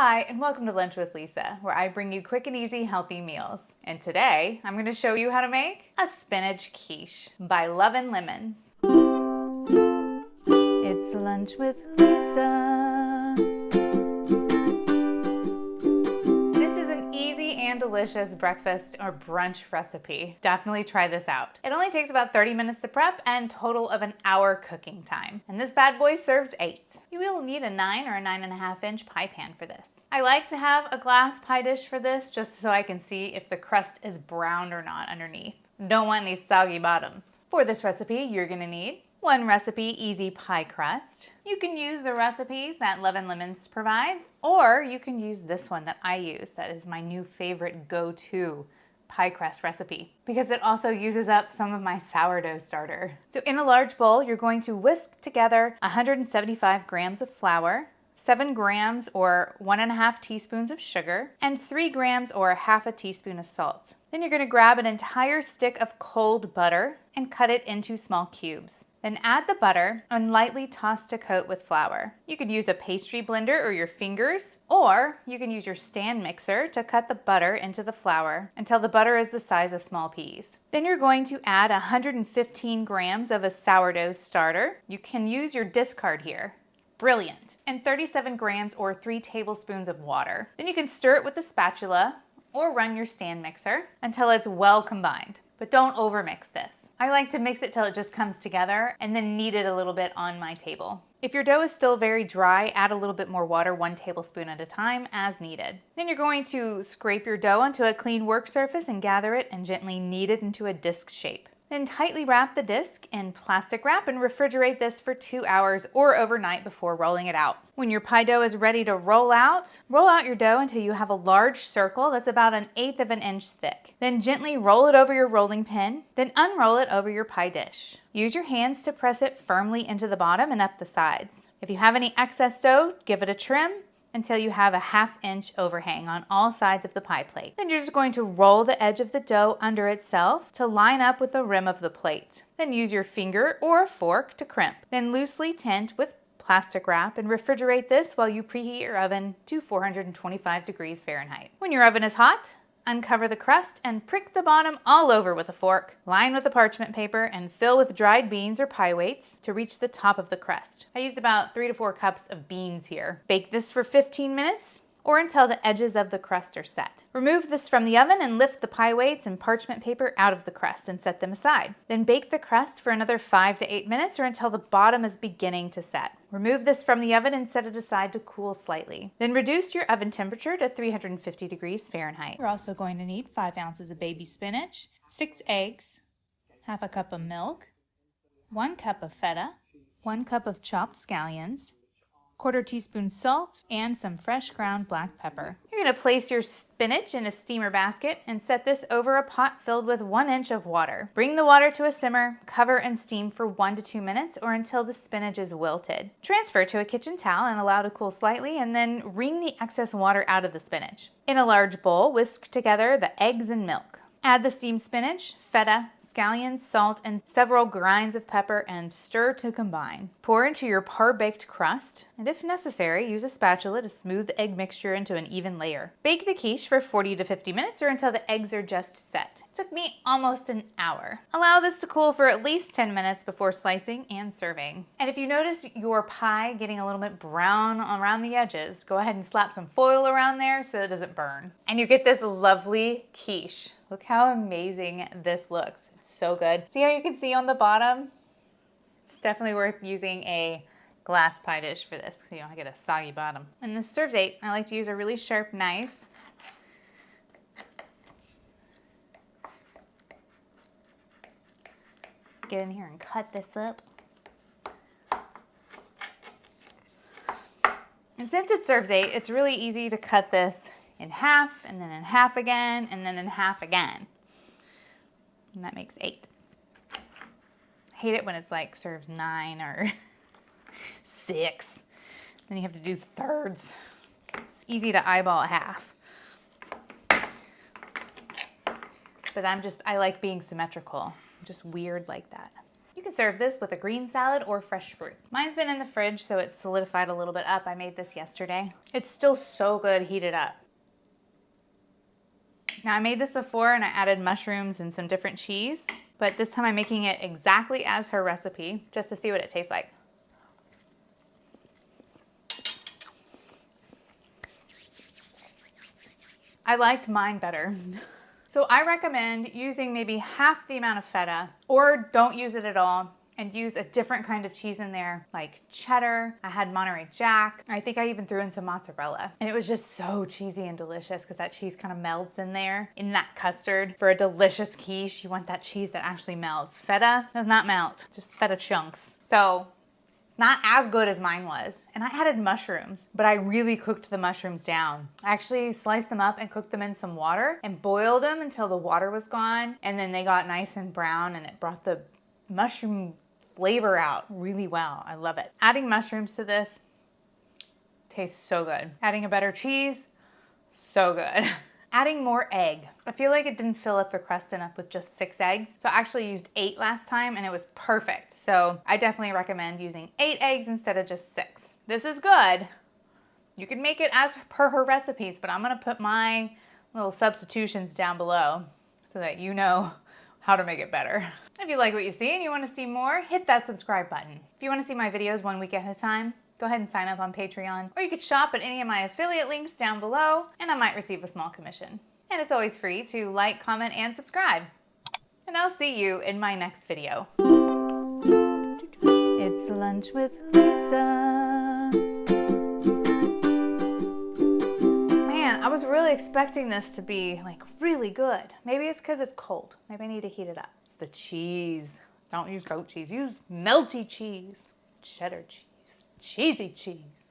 Hi, and welcome to Lunch with Lisa, where I bring you quick and easy healthy meals. And today, I'm going to show you how to make a spinach quiche by Love and Lemons. It's Lunch with Lisa. This is an easy and delicious breakfast or brunch recipe. Definitely try this out. It only takes about 30 minutes to prep and total of an hour cooking time. And this bad boy serves 8. You will need a 9 or a 9.5 inch pie pan for this. I like to have a glass pie dish for this just so I can see if the crust is browned or not underneath. Don't want any soggy bottoms. For this recipe, you're gonna need 1 recipe easy pie crust. You can use the recipes that Love and Lemons provides, or you can use this one that I use. That is my new favorite go-to pie crust recipe because it also uses up some of my sourdough starter. So in a large bowl, you're going to whisk together 175 grams of flour, 7 grams or 1.5 teaspoons of sugar, and 3 grams or 1/2 teaspoon of salt. Then you're going to grab an entire stick of cold butter and cut it into small cubes. Then add the butter and lightly toss to coat with flour. You could use a pastry blender or your fingers, or you can use your stand mixer to cut the butter into the flour until the butter is the size of small peas. Then you're going to add 115 grams of a sourdough starter. You can use your discard here. Brilliant. And 37 grams or 3 tablespoons of water. Then you can stir it with a spatula or run your stand mixer until it's well combined. But don't overmix this. I like to mix it till it just comes together and then knead it a little bit on my table. If your dough is still very dry, add a little bit more water, 1 tablespoon at a time as needed. Then you're going to scrape your dough onto a clean work surface and gather it and gently knead it into a disc shape. Then tightly wrap the disc in plastic wrap and refrigerate this for 2 hours or overnight before rolling it out. When your pie dough is ready to roll out your dough until you have a large circle that's about 1/8 of an inch thick. Then gently roll it over your rolling pin, then unroll it over your pie dish. Use your hands to press it firmly into the bottom and up the sides. If you have any excess dough, give it a trim until you have a 1/2 inch overhang on all sides of the pie plate. Then you're just going to roll the edge of the dough under itself to line up with the rim of the plate. Then use your finger or a fork to crimp. Then loosely tint with plastic wrap and refrigerate this while you preheat your oven to 425 degrees Fahrenheit. When your oven is hot, uncover the crust and prick the bottom all over with a fork. Line with a parchment paper and fill with dried beans or pie weights to reach the top of the crust. I used about 3 to 4 cups of beans here. Bake this for 15 minutes or until the edges of the crust are set. Remove this from the oven and lift the pie weights and parchment paper out of the crust and set them aside. Then bake the crust for another 5 to 8 minutes or until the bottom is beginning to set. Remove this from the oven and set it aside to cool slightly. Then reduce your oven temperature to 350 degrees Fahrenheit. We're also going to need 5 ounces of baby spinach, 6 eggs, 1/2 cup of milk, 1 cup of feta, 1 cup of chopped scallions, 1/4 teaspoon salt, and some fresh ground black pepper. You're going to place your spinach in a steamer basket and set this over a pot filled with 1 inch of water. Bring the water to a simmer, cover and steam for 1 to 2 minutes or until the spinach is wilted. Transfer to a kitchen towel and allow to cool slightly and then wring the excess water out of the spinach. In a large bowl, whisk together the eggs and milk. Add the steamed spinach, feta, scallions, salt, and several grinds of pepper and stir to combine. Pour into your par-baked crust, and if necessary, use a spatula to smooth the egg mixture into an even layer. Bake the quiche for 40 to 50 minutes or until the eggs are just set. It took me almost an hour. Allow this to cool for at least 10 minutes before slicing and serving. And if you notice your pie getting a little bit brown around the edges, go ahead and slap some foil around there so it doesn't burn. And you get this lovely quiche. Look how amazing this looks. It's so good. See how you can see on the bottom? It's definitely worth using a glass pie dish for this so you don't get a soggy bottom. And this serves 8. I like to use a really sharp knife. Get in here and cut this up. And since it serves 8, it's really easy to cut this in half, and then in half again, and then in half again. And that makes 8. I hate it when it's like serves 9 or 6. Then you have to do thirds. It's easy to eyeball a half. But I like being symmetrical. I'm just weird like that. You You can serve this with a green salad or fresh fruit. Mine's been in the fridge, so it's solidified a little bit up. I made this yesterday. It's still so good heated up. Now I made this before and I added mushrooms and some different cheese, but this time I'm making it exactly as her recipe just to see what it tastes like. I liked mine better. So I recommend using maybe half the amount of feta, or don't use it at all and use a different kind of cheese in there, like cheddar. I had Monterey Jack. I think I even threw in some mozzarella. And it was just so cheesy and delicious because that cheese kind of melts in there in that custard. For a delicious quiche, you want that cheese that actually melts. Feta does not melt, just feta chunks. So it's not as good as mine was. And I added mushrooms, but I really cooked the mushrooms down. I actually sliced them up and cooked them in some water and boiled them until the water was gone. And then they got nice and brown and it brought the mushroom flavor out really well. I love it. Adding mushrooms to this tastes so good. Adding a better cheese, so good. Adding more egg. I feel like it didn't fill up the crust enough with just 6 eggs. So I actually used 8 last time and it was perfect. So I definitely recommend using 8 eggs instead of just 6. This is good. You can make it as per her recipes, but I'm gonna put my little substitutions down below so that you know how to make it better. If you like what you see and you want to see more, hit that subscribe button. If you want to see my videos 1 week at a time, go ahead and sign up on Patreon, or you could shop at any of my affiliate links down below and I might receive a small commission. And it's always free to like, comment, and subscribe. And I'll see you in my next video. It's lunch with Lisa. Man, I was really expecting this to be like really good. Maybe it's because it's cold. Maybe I need to heat it up. It's the cheese. Don't use goat cheese. Use melty cheese. Cheddar cheese. Cheesy cheese.